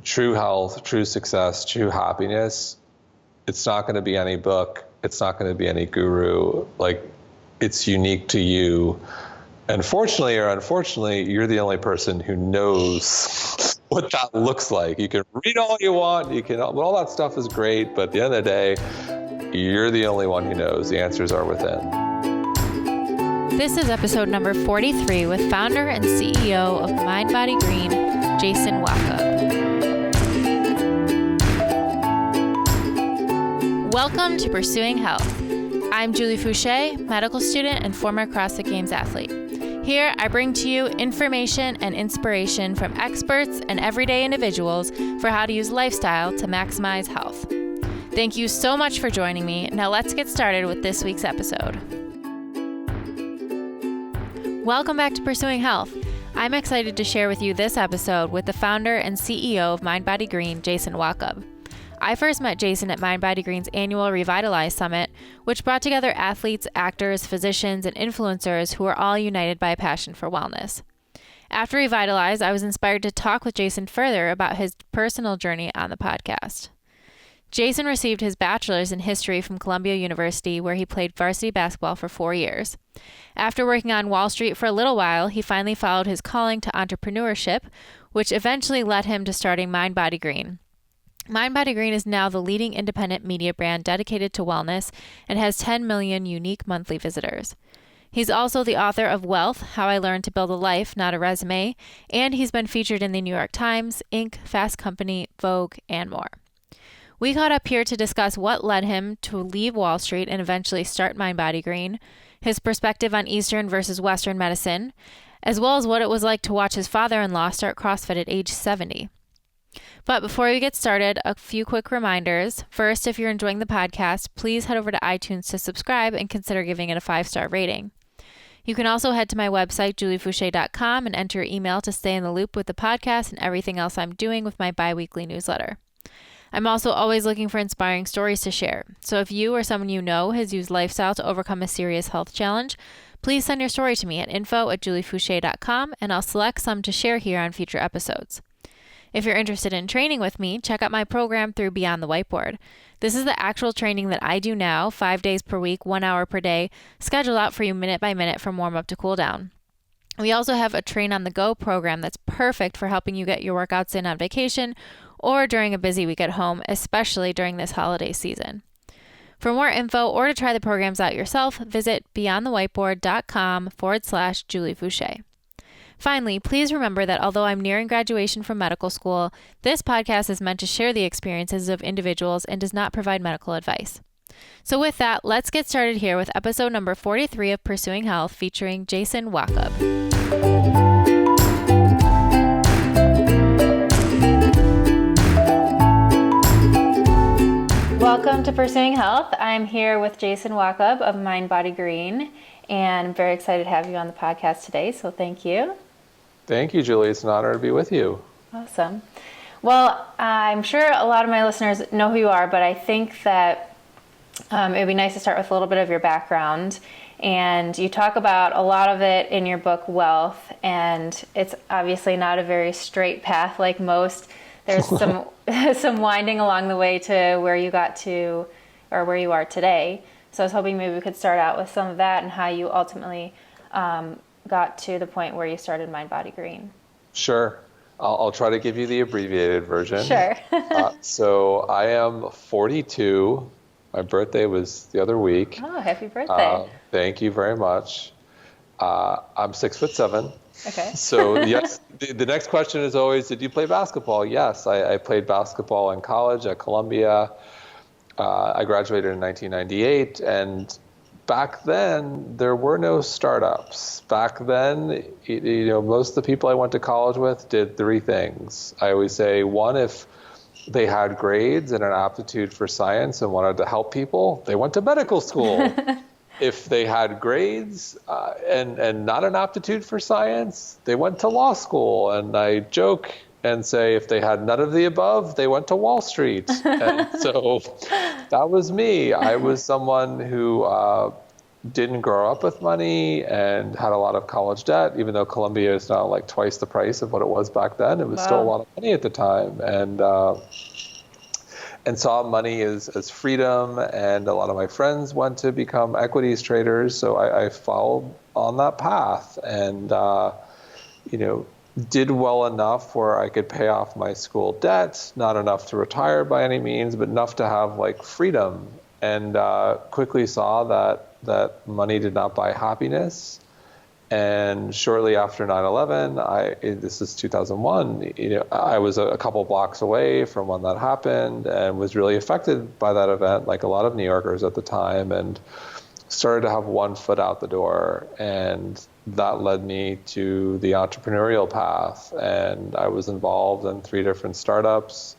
true health, true success, true happiness, it's not going to be any book. It's not going to be any guru. Like, it's unique to you. And fortunately or unfortunately, you're the only person who knows what that looks like. You can read all you want. All that stuff is great. But at the end of the day, you're the only one who knows. The answers are within. This is episode number 43 with founder and CEO of mindbodygreen, Jason Wachob. Welcome to Pursuing Health. I'm Julie Fouché, medical student and former CrossFit Games athlete. Here, I bring to you information and inspiration from experts and everyday individuals for how to use lifestyle to maximize health. Thank you so much for joining me. Now let's get started with this week's episode. Welcome back to Pursuing Health. I'm excited to share with you this episode with the founder and CEO of mindbodygreen, Jason Wachob. I first met Jason at mindbodygreen's annual Revitalize Summit, which brought together athletes, actors, physicians, and influencers who are all united by a passion for wellness. After Revitalize, I was inspired to talk with Jason further about his personal journey on the podcast. Jason received his bachelor's in history from Columbia University, where he played varsity basketball for 4 years. After working on Wall Street for a little while, he finally followed his calling to entrepreneurship, which eventually led him to starting mindbodygreen. mindbodygreen is now the leading independent media brand dedicated to wellness and has 10 million unique monthly visitors. He's also the author of WELLTH, How I Learned to Build a Life, Not a Resume, and he's been featured in the New York Times, Inc., Fast Company, Vogue, and more. We caught up here to discuss what led him to leave Wall Street and eventually start mindbodygreen, his perspective on Eastern versus Western medicine, as well as what it was like to watch his father-in-law start CrossFit at age 70. But before we get started, a few quick reminders. First, if you're enjoying the podcast, please head over to iTunes to subscribe and consider giving it a 5-star rating. You can also head to my website, juliefouché.com, and enter your email to stay in the loop with the podcast and everything else I'm doing with my bi-weekly newsletter. I'm also always looking for inspiring stories to share. So if you or someone you know has used lifestyle to overcome a serious health challenge, please send your story to me at info@juliefouché.com, and I'll select some to share here on future episodes. If you're interested in training with me, check out my program through Beyond the Whiteboard. This is the actual training that I do now, 5 days per week, 1 hour per day, scheduled out for you minute by minute from warm up to cool down. We also have a Train on the Go program that's perfect for helping you get your workouts in on vacation or during a busy week at home, especially during this holiday season. For more info or to try the programs out yourself, visit beyondthewhiteboard.com/Julie Fouché. Finally, please remember that although I'm nearing graduation from medical school, this podcast is meant to share the experiences of individuals and does not provide medical advice. So with that, let's get started here with episode number 43 of Pursuing Health featuring Jason Wachob. Welcome to Pursuing Health. I'm here with Jason Wachob of mindbodygreen, and I'm very excited to have you on the podcast today, so thank you. Thank you, Julie. It's an honor to be with you. Awesome. Well, I'm sure a lot of my listeners know who you are, but I think that it would be nice to start with a little bit of your background. And you talk about a lot of it in your book, WELLTH, and it's obviously not a very straight path like most. There's some winding along the way to where you got to, or where you are today. So I was hoping maybe we could start out with some of that and how you ultimately got to the point where you started mindbodygreen. Sure. I'll try to give you the abbreviated version. Sure. So I am 42. My birthday was the other week. Oh, happy birthday. Thank you very much. I'm 6'7". Okay. So yes, the next question is always, did you play basketball? Yes, I played basketball in college at Columbia. I graduated in 1998, and back then there were no startups. Back then, most of the people I went to college with did 3 things. I always say, one, if they had grades and an aptitude for science and wanted to help people, they went to medical school. If they had grades and not an aptitude for science, they went to law school. And I joke and say if they had none of the above, they went to Wall Street. And so that was me. I was someone who didn't grow up with money and had a lot of college debt, even though Columbia is now like twice the price of what it was back then. It was still a lot of money at the time. And saw money as freedom. And a lot of my friends went to become equities traders. So I followed on that path and, did well enough where I could pay off my school debt, not enough to retire by any means, but enough to have like freedom. And quickly saw that money did not buy happiness. And shortly after 9/11, this is 2001, I was a couple blocks away from when that happened and was really affected by that event, like a lot of New Yorkers at the time, and started to have one foot out the door. And that led me to the entrepreneurial path. And I was involved in 3 different startups,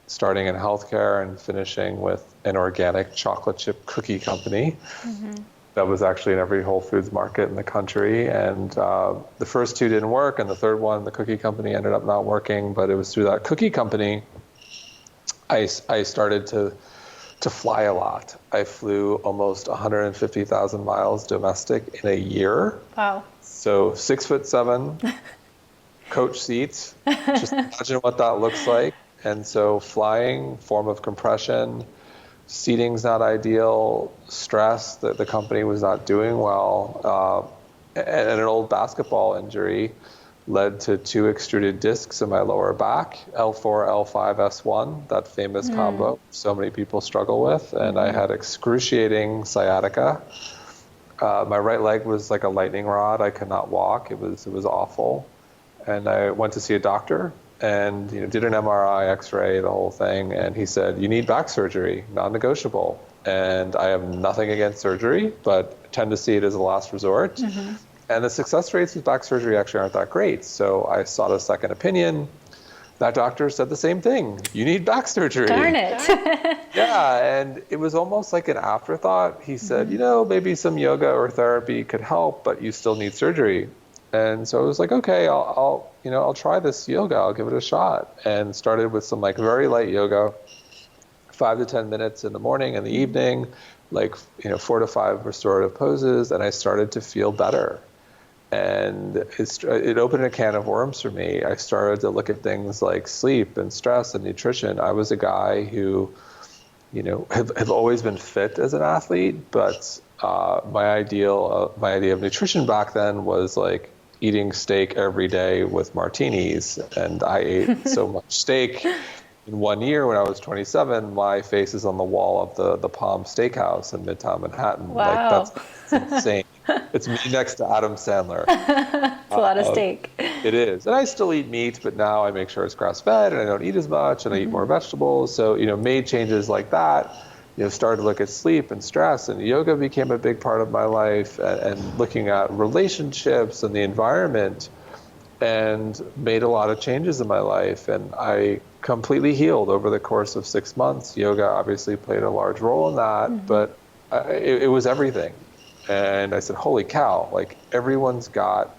starting in healthcare and finishing with an organic chocolate chip cookie company. That was actually in every Whole Foods market in the country. And the first 2 didn't work, and the third one, the cookie company, ended up not working. But it was through that cookie company I started to fly a lot. I flew almost 150,000 miles domestic in a year. Wow. So 6'7", coach seats. Just imagine what that looks like. And so flying, form of compression, seating's not ideal, stress, that the company was not doing well, and an old basketball injury led to 2 extruded discs in my lower back, L4, L5, S1, that famous combo so many people struggle with. And I had excruciating sciatica. My right leg was like a lightning rod. I could not walk. It was awful. And I went to see a doctor and did an MRI, X-ray, the whole thing. And he said, you need back surgery, non-negotiable. And I have nothing against surgery, but tend to see it as a last resort. And the success rates with back surgery actually aren't that great. So I sought a second opinion. That doctor said the same thing. You need back surgery. Darn it. Yeah, and it was almost like an afterthought. He said, maybe some yoga or therapy could help, but you still need surgery. And so I was like, okay, I'll try this yoga. I'll give it a shot. And started with some like very light yoga, 5 to 10 minutes in the morning and the evening, like 4 to 5 restorative poses, and I started to feel better. And it opened a can of worms for me. I started to look at things like sleep and stress and nutrition. I was a guy who, have always been fit as an athlete, but my idea of nutrition back then was like eating steak every day with martinis. And I ate so much steak. In 1 year, when I was 27, my face is on the wall of the Palm Steakhouse in Midtown Manhattan. Wow. Like, that's insane. It's me next to Adam Sandler. It's a lot of steak. It is. And I still eat meat, but now I make sure it's grass-fed and I don't eat as much and I eat more vegetables. So, made changes like that. Started to look at sleep and stress, and yoga became a big part of my life, and looking at relationships and the environment, and made a lot of changes in my life. And I completely healed over the course of 6 months. Yoga obviously played a large role in that, but it was everything. And I said, holy cow, like everyone's got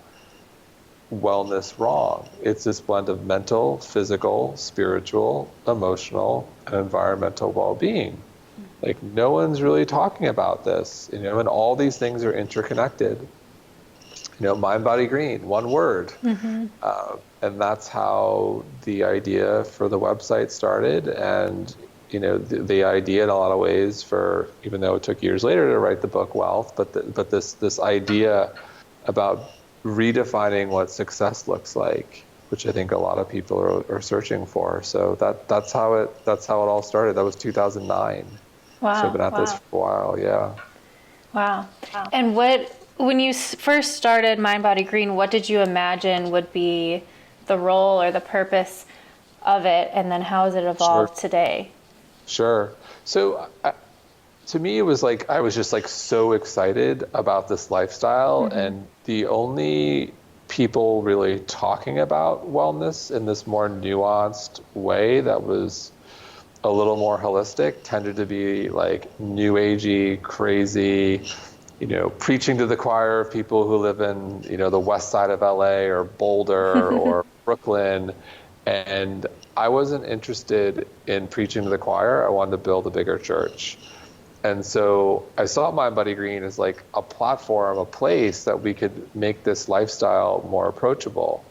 wellness wrong. It's this blend of mental, physical, spiritual, emotional, and environmental well-being. Like no one's really talking about this, and all these things are interconnected. Mind, body, green, one word. And that's how the idea for the website started. And, the idea in a lot of ways for, even though it took years later to write the book WELLTH, but this idea about redefining what success looks like, which I think a lot of people are searching for. So that's how it all started. That was 2009. Wow. So I've been at this for a while. Yeah. Wow. And when you first started Mind, Body, Green, what did you imagine would be the role or the purpose of it? And then how has it evolved today? Sure. So to me, it was like, I was just like so excited about this lifestyle, and the only people really talking about wellness in this more nuanced way that was a little more holistic tended to be like new agey, crazy, preaching to the choir of people who live in, the west side of LA or Boulder or Brooklyn. And I wasn't interested in preaching to the choir. I wanted to build a bigger church. And so I saw mindbodygreen as like a platform, a place that we could make this lifestyle more approachable,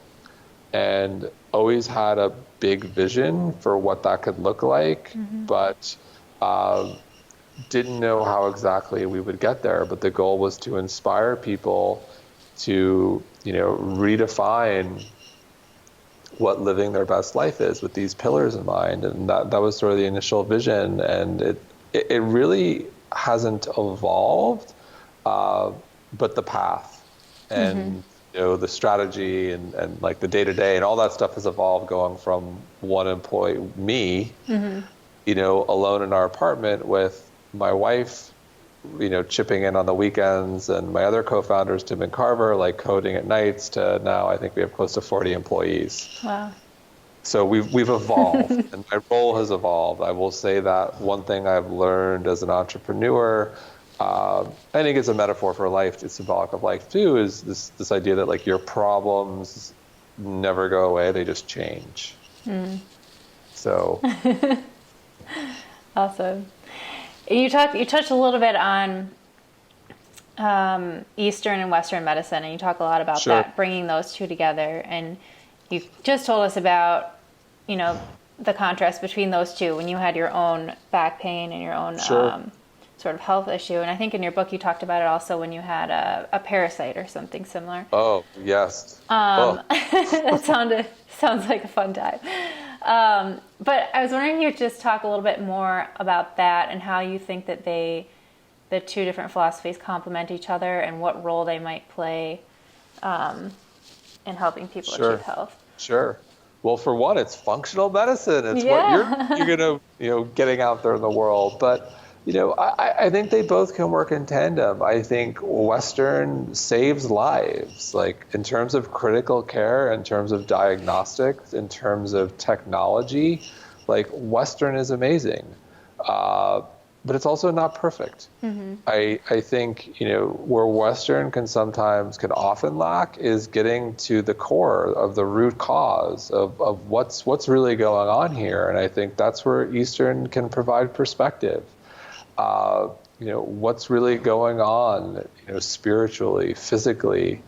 and always had a big vision for what that could look like, but didn't know how exactly we would get there. But the goal was to inspire people to, redefine what living their best life is with these pillars in mind. And that was sort of the initial vision. And it really hasn't evolved, but the path and the strategy and like the day-to-day and all that stuff has evolved, going from one employee, me, alone in our apartment with my wife, chipping in on the weekends, and my other co-founders, Tim and Carver, like coding at nights, to now I think we have close to 40 employees. Wow. So we've evolved, and my role has evolved. I will say that one thing I've learned as an entrepreneur, I think it's a metaphor for life, it's symbolic of life too, is this idea that like your problems never go away, they just change. So. Awesome. You touched a little bit on Eastern and Western medicine, and you talk a lot about that, bringing those two together. And you just told us about, the contrast between those two when you had your own back pain and your own sort of health issue. And I think in your book you talked about it also when you had a parasite or something similar. Oh, yes. That sounds like a fun time. But I was wondering if you would just talk a little bit more about that and how you think that the two different philosophies complement each other and what role they might play in helping people achieve health. Sure. Well, for one, it's functional medicine. It's what you're gonna, getting out there in the world. But, I think they both can work in tandem. I think Western saves lives, like in terms of critical care, in terms of diagnostics, in terms of technology, like Western is amazing. But it's also not perfect. I think, where Western can often lack is getting to the core of the root cause of what's really going on here. And I think that's where Eastern can provide perspective. What's really going on, spiritually, physically,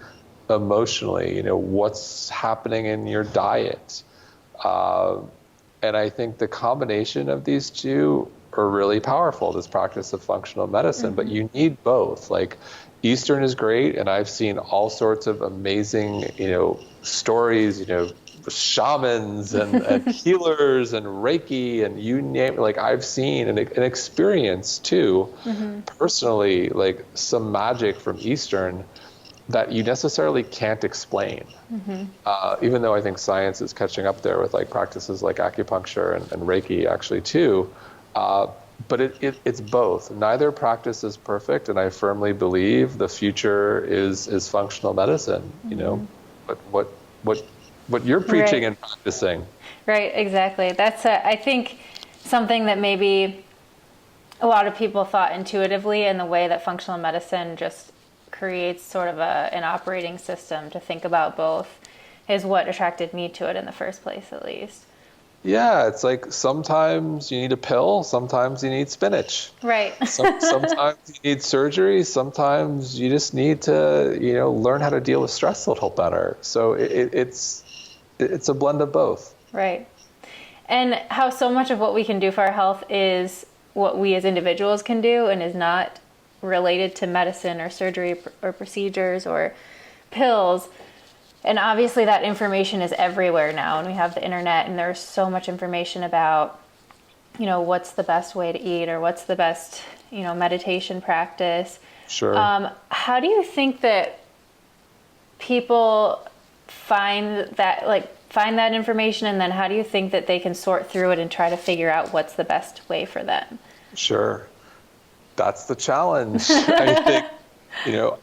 emotionally, what's happening in your diet. And I think the combination of these two are really powerful, this practice of functional medicine, but you need both. Like Eastern is great, and I've seen all sorts of amazing, stories, shamans and healers and Reiki and you name it. Like I've seen and experienced too, personally, like some magic from Eastern that you necessarily can't explain. Even though I think science is catching up there with like practices like acupuncture and Reiki actually too. But it's both. Neither practice is perfect, and I firmly believe the future is functional medicine. But what you're preaching and practicing. Right, exactly. That's I think something that maybe a lot of people thought intuitively, in the way that functional medicine just creates sort of an operating system to think about both, is what attracted me to it in the first place, at least. Yeah, it's like sometimes you need a pill, sometimes you need spinach. Right. Sometimes you need surgery, sometimes you just need to, learn how to deal with stress a little better. So it's a blend of both. Right. And how so much of what we can do for our health is what we as individuals can do and is not related to medicine or surgery or procedures or pills. And obviously that information is everywhere now, and we have the internet, and there's so much information about, what's the best way to eat or what's the best, meditation practice. Sure. How do you think that people find that information, and then how do you think that they can sort through it and try to figure out what's the best way for them? Sure. That's the challenge. I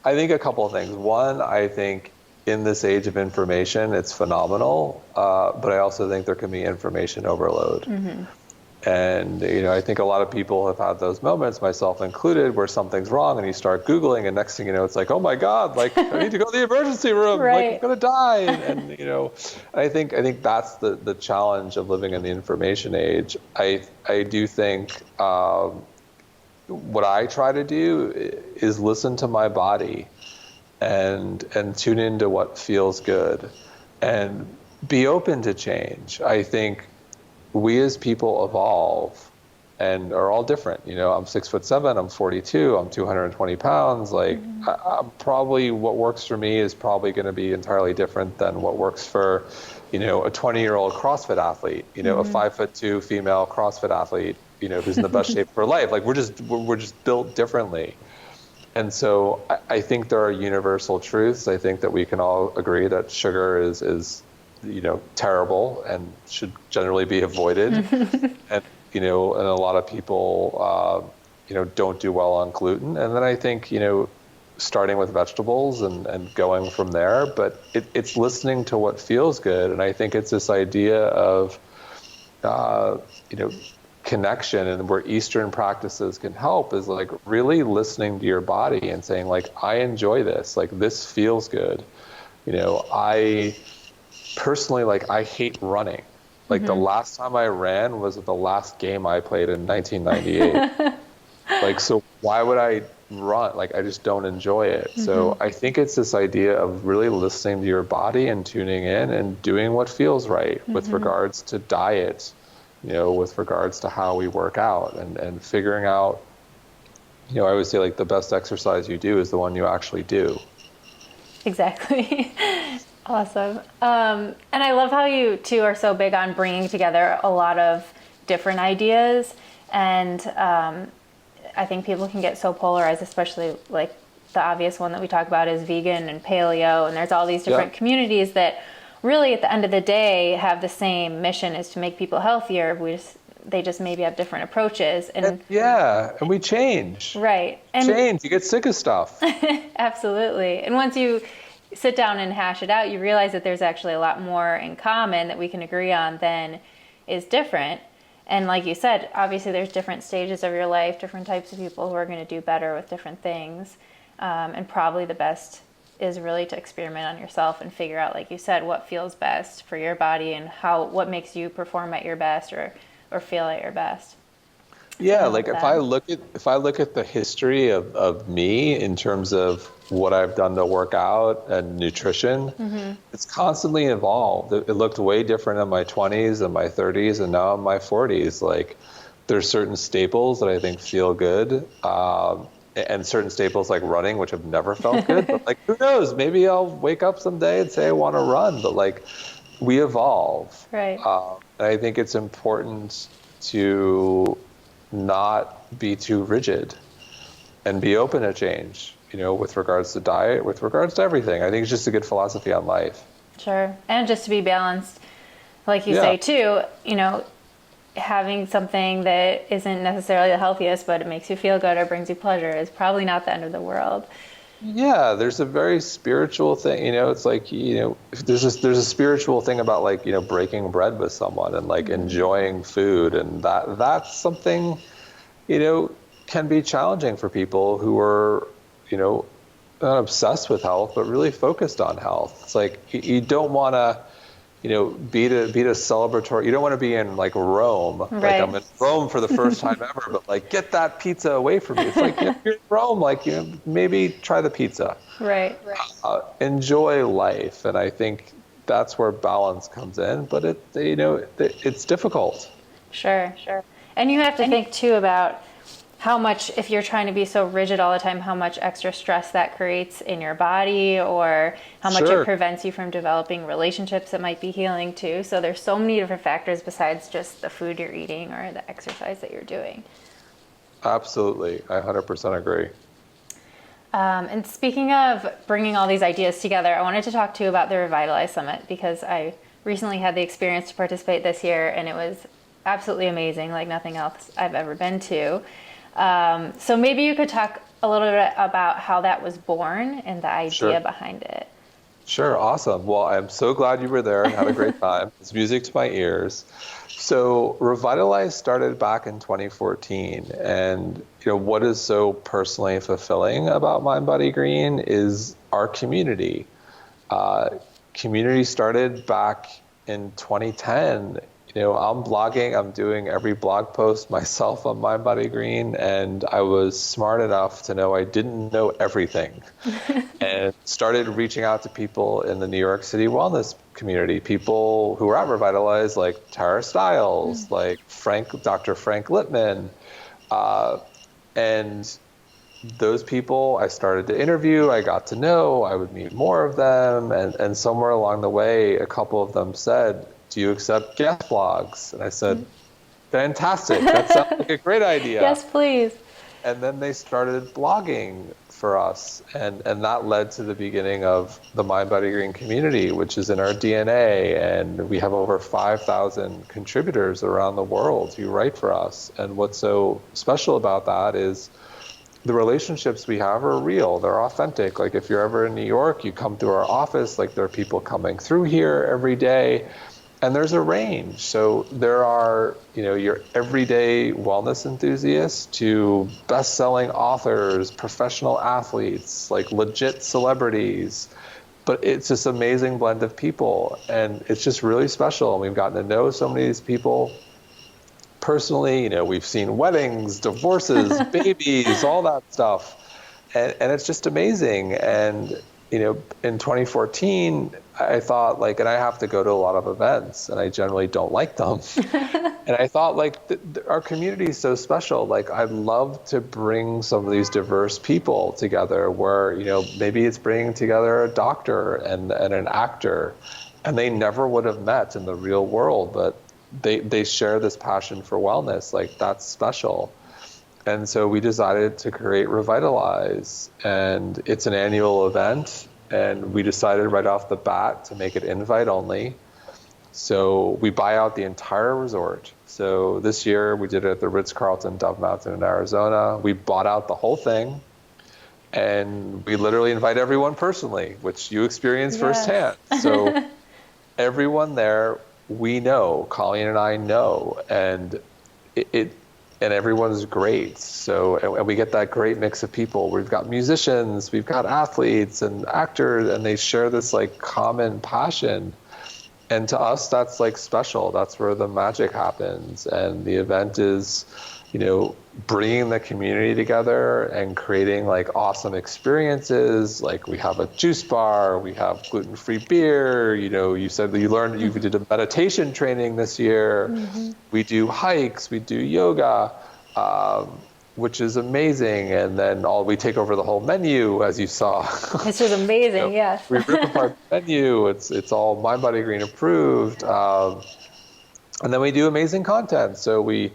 think a couple of things. One, I think in this age of information, it's phenomenal, but I also think there can be information overload. And, I think a lot of people have had those moments, myself included, where something's wrong and you start Googling, and next thing you know, it's like, oh my God, like I need to go to the emergency room, right. Like I'm going to die. And I think that's the challenge of living in the information age. I do think what I try to do is listen to my body and tune into what feels good and be open to change. I think we as people evolve and are all different. You know, I'm 6'7", I'm 42, I'm 220 pounds. Like, I'm probably, what works for me is probably going to be entirely different than what works for, you know, a 20-year-old CrossFit athlete, you know, a 5'2" female CrossFit athlete, you know, who's in the best shape of her life. Like, we're just built differently. And so I think there are universal truths. I think that we can all agree that sugar is you know, terrible and should generally be avoided. And, you know, and a lot of people, you know, don't do well on gluten. And then I think, you know, starting with vegetables and going from there, but it's listening to what feels good. And I think it's this idea of, you know, connection, and where Eastern practices can help is like really listening to your body and saying, like, I enjoy this, like, this feels good. You know, I personally, like, I hate running. Like, the last time I ran was the last game I played in 1998. Like, so why would I run? Like, I just don't enjoy it. So I think it's this idea of really listening to your body and tuning in and doing what feels right with regards to diet, you know, with regards to how we work out, and figuring out, you know, I always say, like, the best exercise you do is the one you actually do. Exactly. Awesome. And I love how you two are so big on bringing together a lot of different ideas. And I think people can get so polarized, especially like the obvious one that we talk about is vegan and paleo. And there's all these different communities that really at the end of the day have the same mission, is to make people healthier. They just maybe have different approaches. And we change. Right. And change. You get sick of stuff. Absolutely. And once you sit down and hash it out, you realize that there's actually a lot more in common that we can agree on than is different. And like you said, obviously there's different stages of your life, different types of people who are going to do better with different things. And probably the best is really to experiment on yourself and figure out, like you said, what feels best for your body and what makes you perform at your best or feel at your best. Yeah, like if I look at the history of me in terms of what I've done to work out and nutrition, it's constantly evolved. It looked way different in my 20s and my 30s, and now in my 40s. Like, there's certain staples that I think feel good, and certain staples like running, which have never felt good. But like, who knows? Maybe I'll wake up someday and say I want to run. But like, we evolve. Right. And I think it's important to not be too rigid and be open to change, you know, with regards to diet, with regards to everything. I think it's just a good philosophy on life. Sure. And just to be balanced, like you say too, you know, having something that isn't necessarily the healthiest, but it makes you feel good or brings you pleasure is probably not the end of the world. Yeah, there's a very spiritual thing, you know, it's like, you know, there's a spiritual thing about, like, you know, breaking bread with someone and like enjoying food, and that's something, you know, can be challenging for people who are, you know, not obsessed with health, but really focused on health. It's like, you don't want to, you know, be to celebratory. You don't want to be in like Rome. Right. Like, I'm in Rome for the first time ever, but like, get that pizza away from me. It's like, if you're in Rome, like, you know, maybe try the pizza. Right. Enjoy life, and I think that's where balance comes in. But it's difficult. Sure. And you have to think too about how much, if you're trying to be so rigid all the time, how much extra stress that creates in your body, or how much it prevents you from developing relationships that might be healing too. So there's so many different factors besides just the food you're eating or the exercise that you're doing. Absolutely. I 100% agree. And speaking of bringing all these ideas together, I wanted to talk to you about the Revitalize Summit, because I recently had the experience to participate this year, and it was absolutely amazing, like nothing else I've ever been to. So maybe you could talk a little bit about how that was born and the idea behind it. Sure. Awesome. Well, I'm so glad you were there and had a great time. It's music to my ears. So Revitalize started back in 2014. And, you know, what is so personally fulfilling about Mind Body Green is our community. Community started back in 2010 I'm blogging. I'm doing every blog post myself on mindbodygreen, and I was smart enough to know I didn't know everything, and started reaching out to people in the New York City wellness community, people who were at Revitalize, like Tara Stiles, like Dr. Frank Lippman, and those people I started to interview. I got to know. I would meet more of them, and somewhere along the way, a couple of them said, "Do you accept guest blogs?" And I said, "Fantastic! That sounds like a great idea." Yes, please. And then they started blogging for us, and that led to the beginning of the mindbodygreen community, which is in our DNA, and we have over 5,000 contributors around the world who write for us. And what's so special about that is the relationships we have are real. They're authentic. Like if you're ever in New York, you come through our office, like there are people coming through here every day, and there's a range. So there are, your everyday wellness enthusiasts to best-selling authors, professional athletes, like legit celebrities. But it's this amazing blend of people, and it's just really special. And we've gotten to know so many of these people personally. We've seen weddings, divorces, babies, all that stuff. And it's just amazing. And, in 2014, I thought and I have to go to a lot of events, and I generally don't like them. And I thought our community is so special. I'd love to bring some of these diverse people together where, maybe it's bringing together a doctor and an actor, and they never would have met in the real world, but they share this passion for wellness. That's special. And so we decided to create Revitalize, and it's an annual event, and we decided right off the bat to make it invite only. So we buy out the entire resort. So this year we did it at the Ritz-Carlton Dove Mountain in Arizona. We bought out the whole thing, and we literally invite everyone personally, which you experience firsthand. So everyone there, we know, Colleen and I know, and and everyone's great. So, and we get that great mix of people. We've got musicians, we've got athletes and actors, and they share this common passion. And to us, that's special. That's where the magic happens. And the event is, bringing the community together and creating awesome experiences. We have a juice bar, we have gluten-free beer. You said that you did a meditation training this year. Mm-hmm. We do hikes, we do yoga, which is amazing. And then we take over the whole menu, as you saw. This is amazing, yes. We rip apart the menu. It's all mindbodygreen approved. And then we do amazing content. So we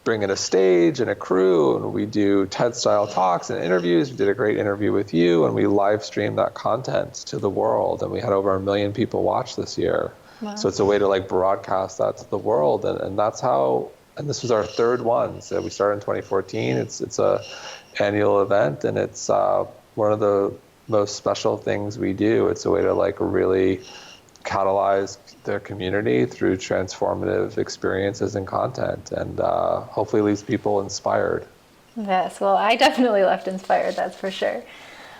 bring in a stage and a crew, and we do TED-style talks and interviews. We did a great interview with you, and we live streamed that content to the world, and we had over 1 million people watch this year. Wow. So it's a way to broadcast that to the world, and that's how. And this was our third one. So we started in 2014. It's a annual event, and it's one of the most special things we do. It's a way to really catalyze their community through transformative experiences and content, and hopefully leaves people inspired. Yes, well, I definitely left inspired, that's for sure.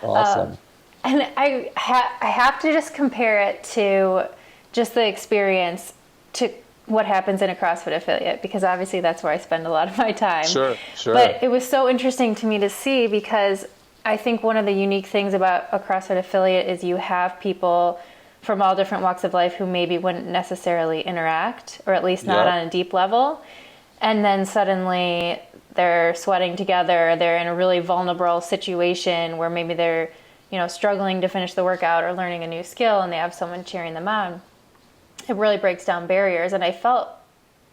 Awesome. And I have to just compare it to just the experience to what happens in a CrossFit affiliate, because obviously that's where I spend a lot of my time. Sure. But it was so interesting to me to see, because I think one of the unique things about a CrossFit affiliate is you have people from all different walks of life who maybe wouldn't necessarily interact, or at least not on a deep level. And then suddenly they're sweating together, they're in a really vulnerable situation where maybe they're, struggling to finish the workout or learning a new skill, and they have someone cheering them on. It really breaks down barriers. And I felt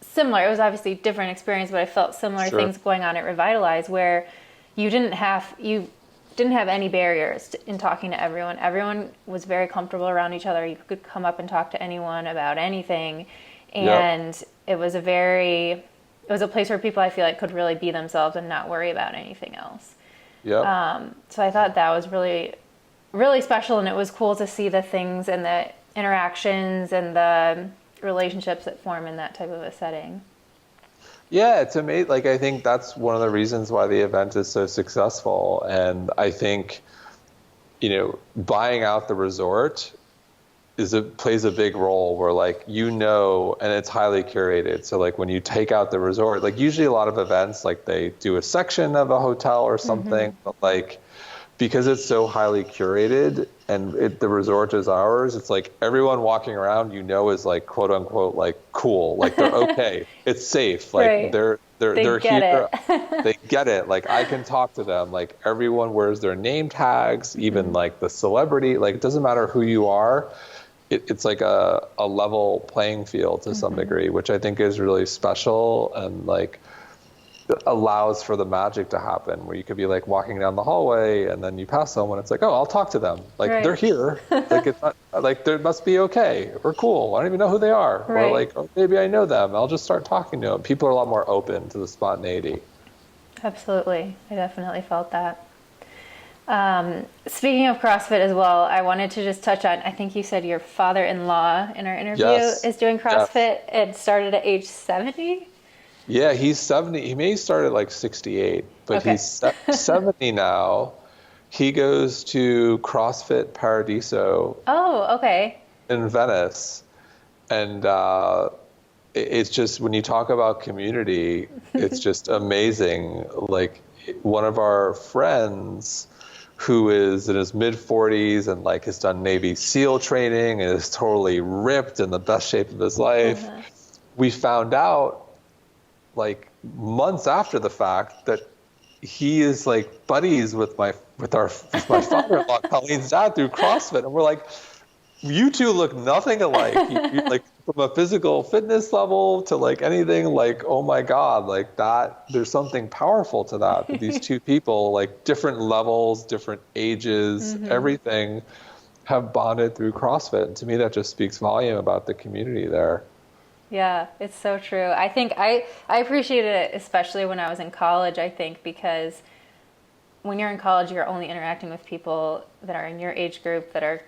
similar. It was obviously a different experience, but I felt similar things going on at Revitalize, where you didn't have any barriers in talking to everyone. Everyone was very comfortable around each other. You could come up and talk to anyone about anything. And it was a place where people, I feel like, could really be themselves and not worry about anything else. So I thought that was really, really special. And it was cool to see the things and the interactions and the relationships that form in that type of a setting. Yeah, it's amazing. I think that's one of the reasons why the event is so successful. And I think, buying out the resort plays a big role where like, and it's highly curated. So like when you take out the resort, like usually a lot of events, like they do a section of a hotel or something, but like, because it's so highly curated and the resort is ours, it's like everyone walking around, is like, quote unquote, like cool, like they're okay. It's safe. Like Right. they're get here. It. They get it. Like I can talk to them. Like everyone wears their name tags, even like the celebrity, like it doesn't matter who you are. It's like a level playing field to some degree, which I think is really special and like allows for the magic to happen, where you could be like walking down the hallway and then you pass someone, it's like, oh, I'll talk to them. Like they're here. Like it's not like they must be okay or cool. I don't even know who they are. Or like, oh, maybe I know them. I'll just start talking to them. People are a lot more open to the spontaneity. Absolutely. I definitely felt that. Speaking of CrossFit as well, I wanted to just touch on, I think you said your father-in-law in our interview is doing CrossFit and started at age 70? Yeah, he's 70. He may start at like 68, but he's 70 now. He goes to CrossFit Paradiso. Oh, okay. In Venice. And it's just, when you talk about community, it's just amazing. Like one of our friends who is in his mid 40s and like has done Navy SEAL training and is totally ripped in the best shape of his life. We found out like months after the fact that he is like buddies with my father-in-law, Colleen's dad, through CrossFit. And we're like, you two look nothing alike. You like from a physical fitness level to like anything, like, oh my God, like that, there's something powerful to that. These two people, like different levels, different ages, everything, have bonded through CrossFit. And to me, that just speaks volume about the community there. Yeah, it's so true. I think I appreciated it, especially when I was in college, I think, because when you're in college, you're only interacting with people that are in your age group, that are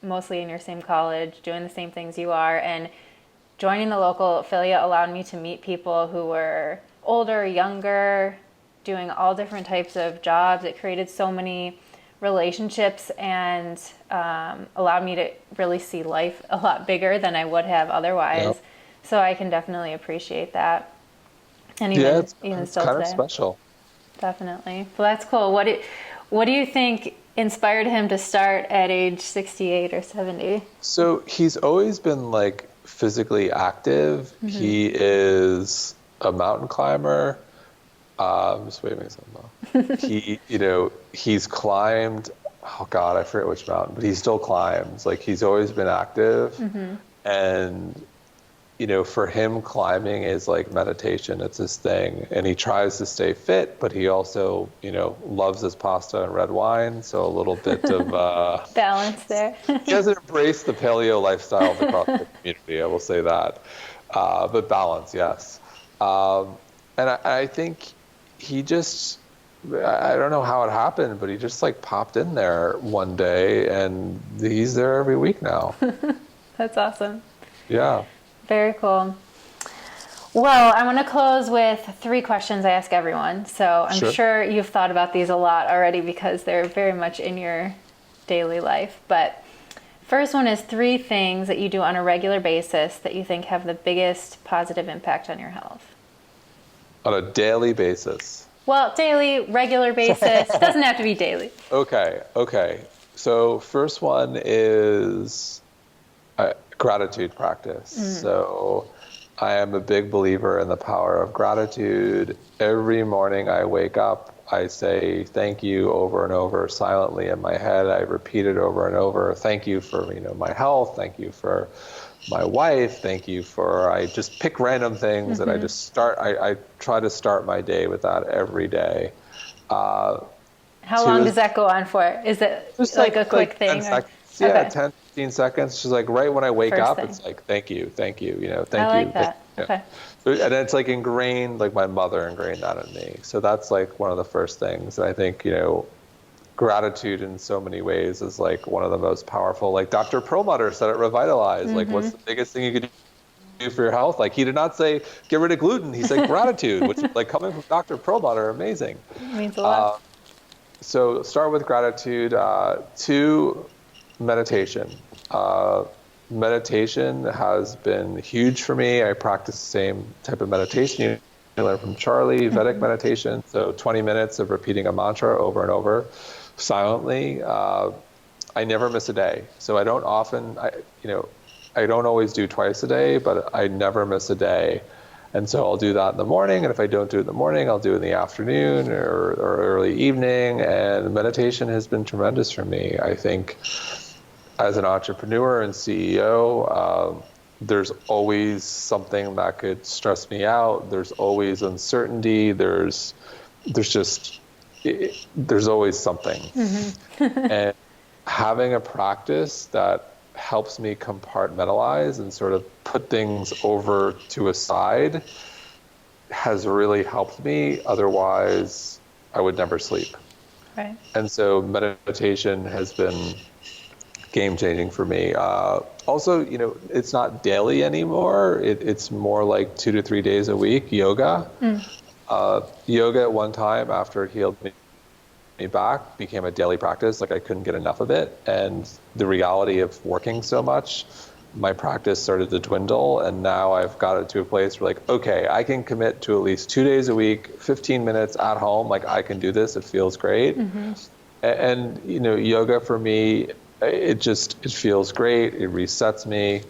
mostly in your same college, doing the same things you are. And joining the local affiliate allowed me to meet people who were older, younger, doing all different types of jobs. It created so many relationships and allowed me to really see life a lot bigger than I would have otherwise. Yep. So I can definitely appreciate that. And even it's still kind today. of special. Definitely. Well, that's cool. What do you think inspired him to start at age 68 or 70? So he's always been like physically active. He is a mountain climber. I'm just waving something. He's climbed, oh God, I forget which mountain, but he still climbs. Like he's always been active. And, for him, climbing is like meditation. It's his thing. And he tries to stay fit, but he also, loves his pasta and red wine. So a little bit of balance there. He hasn't embraced the paleo lifestyle of the CrossFit community, I will say that. But balance, yes. And I think he just, I don't know how it happened, but he just like popped in there one day and he's there every week now. That's awesome. Yeah. Very cool. Well, I want to close with 3 questions I ask everyone. So I'm sure you've thought about these a lot already because they're very much in your daily life. But first one is 3 things that you do on a regular basis that you think have the biggest positive impact on your health. On a daily basis? Well, daily, regular basis. It doesn't have to be daily. Okay. So first one is gratitude practice. So I am a big believer in the power of gratitude. Every morning I wake up, I say thank you over and over silently in my head. I repeat it over and over. Thank you for my health. Thank you for my wife. Thank you for, I just pick random things and I just start, I try to start my day with that every day. How long does that go on for? Is it just like a quick thing? 10 seconds. Yeah, 10, 15 seconds. Just like right when I wake up, it's like, thank you, thank you, thank you. I like that. Okay. And it's like ingrained, like my mother ingrained that in me. So that's like one of the first things. And I think, gratitude in so many ways is like one of the most powerful, like Dr. Perlmutter said at Revitalize, like what's the biggest thing you could do for your health? Like he did not say, get rid of gluten. He said gratitude, which is like coming from Dr. Perlmutter, amazing. It means a lot. So start with gratitude. 2, meditation. Meditation has been huge for me. I practice the same type of meditation you learn from Charlie, Vedic meditation. So 20 minutes of repeating a mantra over and over silently. I never miss a day. So I don't often, I don't always do twice a day, but I never miss a day. And so I'll do that in the morning. And if I don't do it in the morning, I'll do it in the afternoon or early evening. And meditation has been tremendous for me. I think as an entrepreneur and CEO, there's always something that could stress me out. There's always uncertainty. There's always something. And having a practice that helps me compartmentalize and sort of put things over to a side has really helped me. Otherwise, I would never sleep. Right. And so meditation has been game-changing for me. Also, it's not daily anymore. It's more like 2 to 3 days a week, yoga. Yoga at one time, after it healed me back, became a daily practice. Like I couldn't get enough of it. And the reality of working so much, my practice started to dwindle. And now I've got it to a place where like, okay, I can commit to at least 2 days a week, 15 minutes at home. Like I can do this. It feels great. And, yoga for me, it feels great. It resets me.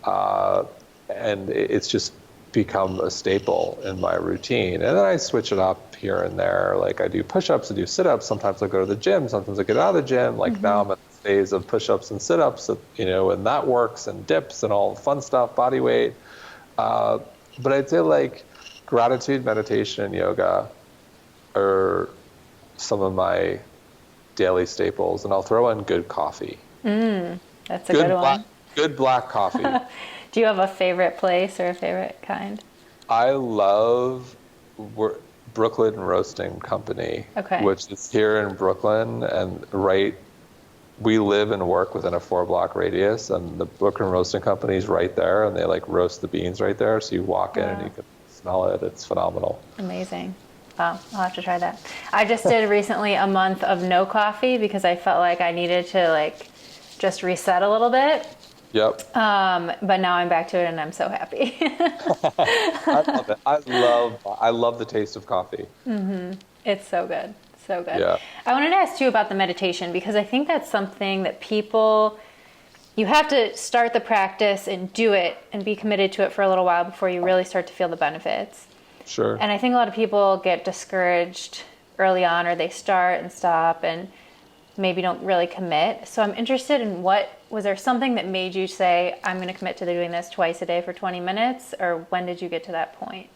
And it's just become a staple in my routine. And then I switch it up here and there. Like I do push-ups, I do sit-ups. Sometimes I go to the gym. Sometimes I get out of the gym. Like now I'm at the phase of push-ups and sit-ups, and that works, and dips and all fun stuff, body weight. But I'd say like gratitude, meditation, and yoga are some of my daily staples. And I'll throw in good coffee. That's a good one. Good black coffee. Do you have a favorite place or a favorite kind? I love Brooklyn Roasting Company, which is here in Brooklyn, and we live and work within a 4-block radius, and the Brooklyn Roasting Company is right there, and they like roast the beans right there. So you walk in and you can smell it. It's phenomenal. Amazing. Wow, I'll have to try that. I just did recently a month of no coffee because I felt like I needed to just reset a little bit. Yep. But now I'm back to it and I'm so happy. I love it. I love the taste of coffee. It's so good. So good. Yeah. I wanted to ask you about the meditation because I think that's something that you have to start the practice and do it and be committed to it for a little while before you really start to feel the benefits. Sure. And I think a lot of people get discouraged early on, or they start and stop and maybe don't really commit. So I'm interested in was there something that made you say, I'm going to commit to doing this twice a day for 20 minutes? Or when did you get to that point?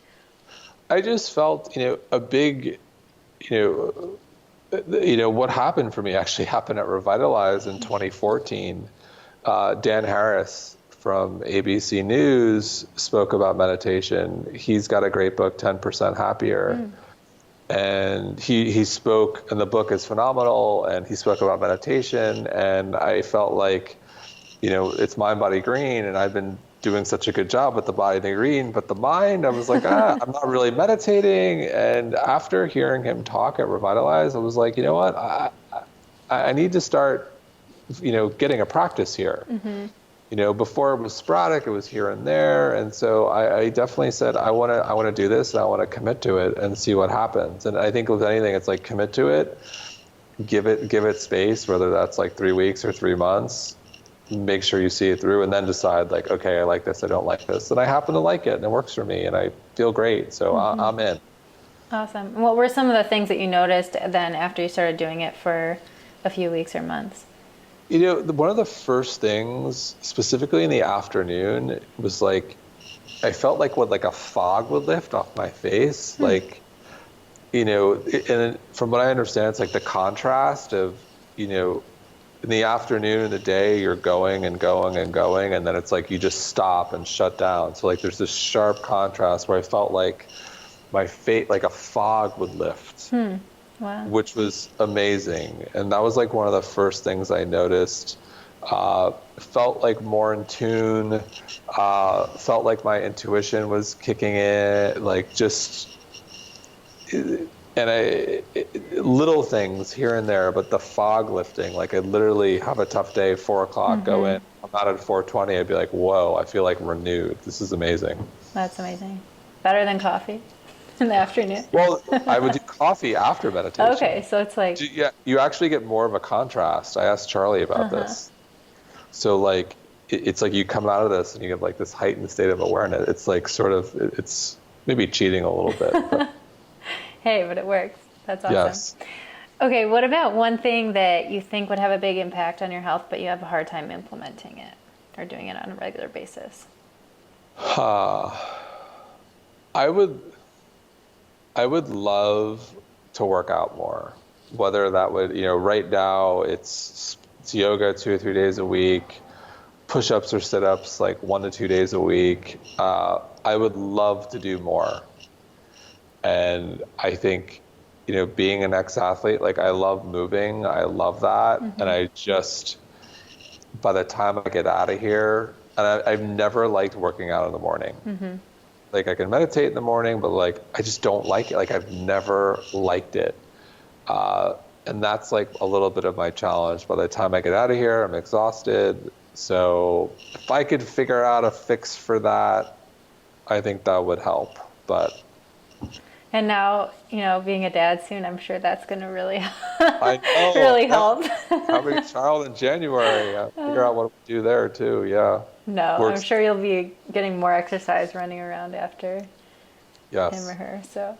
I just felt, a big, what happened for me actually happened at Revitalize in 2014. Dan Harris from ABC News spoke about meditation. He's got a great book, 10% Happier. And he spoke, and the book is phenomenal, and he spoke about meditation, and I felt like, it's Mind Body Green, and I've been doing such a good job with the body green, but the mind, I was like, I'm not really meditating. And after hearing him talk at Revitalize, I was like, you know what, I need to start, getting a practice here. Before it was sporadic, it was here and there. And so I definitely said, I want to do this, and I want to commit to it and see what happens. And I think with anything, it's like commit to it, give it space, whether that's like 3 weeks or 3 months, make sure you see it through, and then decide like, okay, I like this, I don't like this. And I happen to like it, and it works for me, and I feel great. So I'm in. Awesome. What were some of the things that you noticed then after you started doing it for a few weeks or months? One of the first things, specifically in the afternoon, was like, I felt like a fog would lift off my face. Like, and from what I understand, it's like the contrast of, in the afternoon, in the day, you're going and going and going, and then it's like you just stop and shut down. So like there's this sharp contrast where I felt like my face, like a fog would lift. Wow. Which was amazing. And that was like one of the first things I noticed. Felt like more in tune, felt like my intuition was kicking in, like just little things here and there, but the fog lifting, like I literally have a tough day, 4:00, go in, I'm out at 4:20, I'd be like, whoa, I feel like renewed. This is amazing. That's amazing. Better than coffee in the afternoon? Well, I would do coffee after meditation. Okay, so it's like... Yeah, you actually get more of a contrast. I asked Charlie about this. So like, it's like you come out of this and you get like this heightened state of awareness. It's like sort of, it's maybe cheating a little bit. But hey, but it works. That's awesome. Yes. Okay, what about one thing that you think would have a big impact on your health, but you have a hard time implementing it or doing it on a regular basis? I would love to work out more. Whether that would, right now it's yoga 2 or 3 days a week, push-ups or sit-ups like 1 to 2 days a week. I would love to do more. And I think, being an ex-athlete, like I love moving, I love that. And I just, by the time I get out of here, and I've never liked working out in the morning. Like I can meditate in the morning, but like, I just don't like it. Like I've never liked it. And that's like a little bit of my challenge. By the time I get out of here, I'm exhausted. So if I could figure out a fix for that, I think that would help. But and now, being a dad soon, I'm sure that's going to really, I know, really help. Having a child in January, figure out what to do there too. Yeah. No, I'm sure you'll be getting more exercise running around after him or her. So,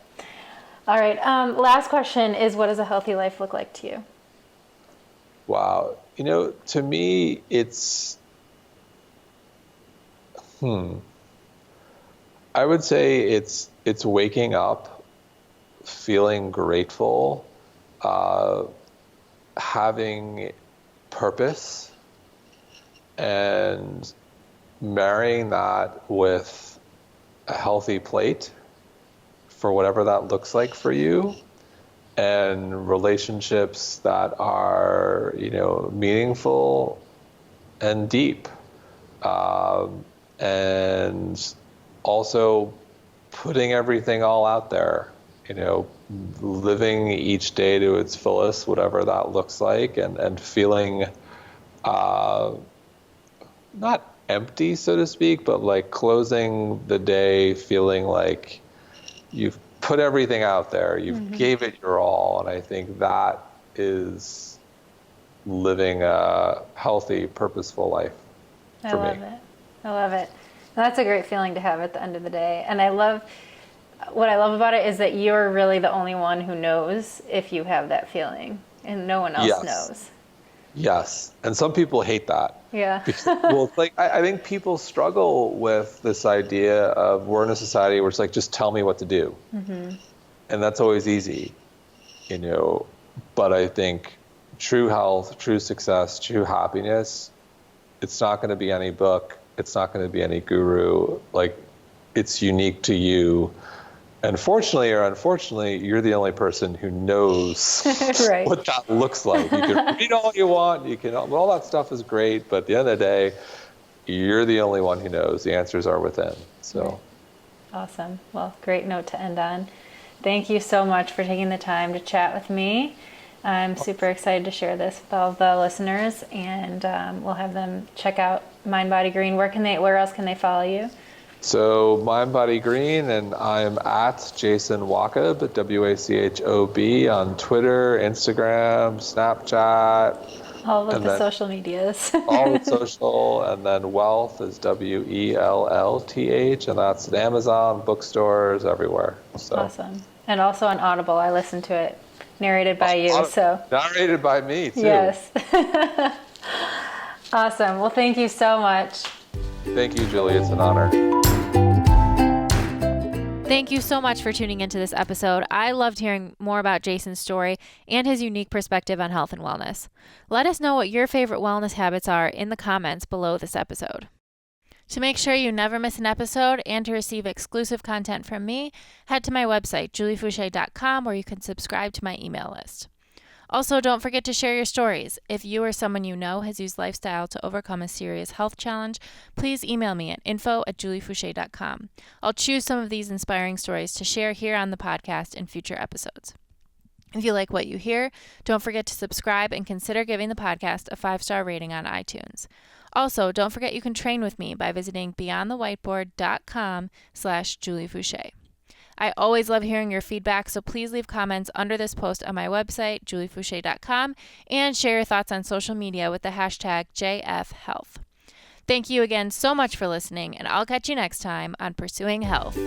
all right. Last question is, what does a healthy life look like to you? Wow. To me, it's, I would say it's waking up, feeling grateful, having purpose, and marrying that with a healthy plate for whatever that looks like for you, and relationships that are, meaningful and deep. And also putting everything all out there, living each day to its fullest, whatever that looks like, and feeling not empty, so to speak, but like closing the day feeling like you've put everything out there, you've gave it your all. And I think that is living a healthy, purposeful life for me. I love it. That's a great feeling to have at the end of the day. And what I love about it is that you're really the only one who knows if you have that feeling, and no one else knows. Yes. And some people hate that. Yeah. Well, like, I think people struggle with this idea of we're in a society where it's like, just tell me what to do. And that's always easy, but I think true health, true success, true happiness, it's not going to be any book. It's not going to be any guru. Like, it's unique to you. And fortunately or unfortunately, you're the only person who knows what that looks like. You can read all you want. All that stuff is great. But at the end of the day, you're the only one who knows. The answers are within. So. Awesome. Well, great note to end on. Thank you so much for taking the time to chat with me. I'm super excited to share this with all the listeners, and we'll have them check out Mind Body Green. Where else can they follow you? So mindbodygreen, and I'm at Jason Wachob, Wachob, on Twitter, Instagram, Snapchat. All of the social medias. All the social, and then WELLTH is WELLTH, and that's at Amazon, bookstores, everywhere. So. Awesome. And also on Audible, I listened to it, narrated by you. Narrated by me, too. Yes. Awesome. Well, thank you so much. Thank you, Julie. It's an honor. Thank you so much for tuning into this episode. I loved hearing more about Jason's story and his unique perspective on health and wellness. Let us know what your favorite wellness habits are in the comments below this episode. To make sure you never miss an episode and to receive exclusive content from me, head to my website, juliefoucher.com, where you can subscribe to my email list. Also, don't forget to share your stories. If you or someone you know has used lifestyle to overcome a serious health challenge, please email me at info@juliefoucher.com. I'll choose some of these inspiring stories to share here on the podcast in future episodes. If you like what you hear, don't forget to subscribe and consider giving the podcast a 5-star rating on iTunes. Also, don't forget you can train with me by visiting beyondthewhiteboard.com/Julie Fouché. I always love hearing your feedback, so please leave comments under this post on my website, juliefouché.com, and share your thoughts on social media with the hashtag JFHealth. Thank you again so much for listening, and I'll catch you next time on Pursuing Health.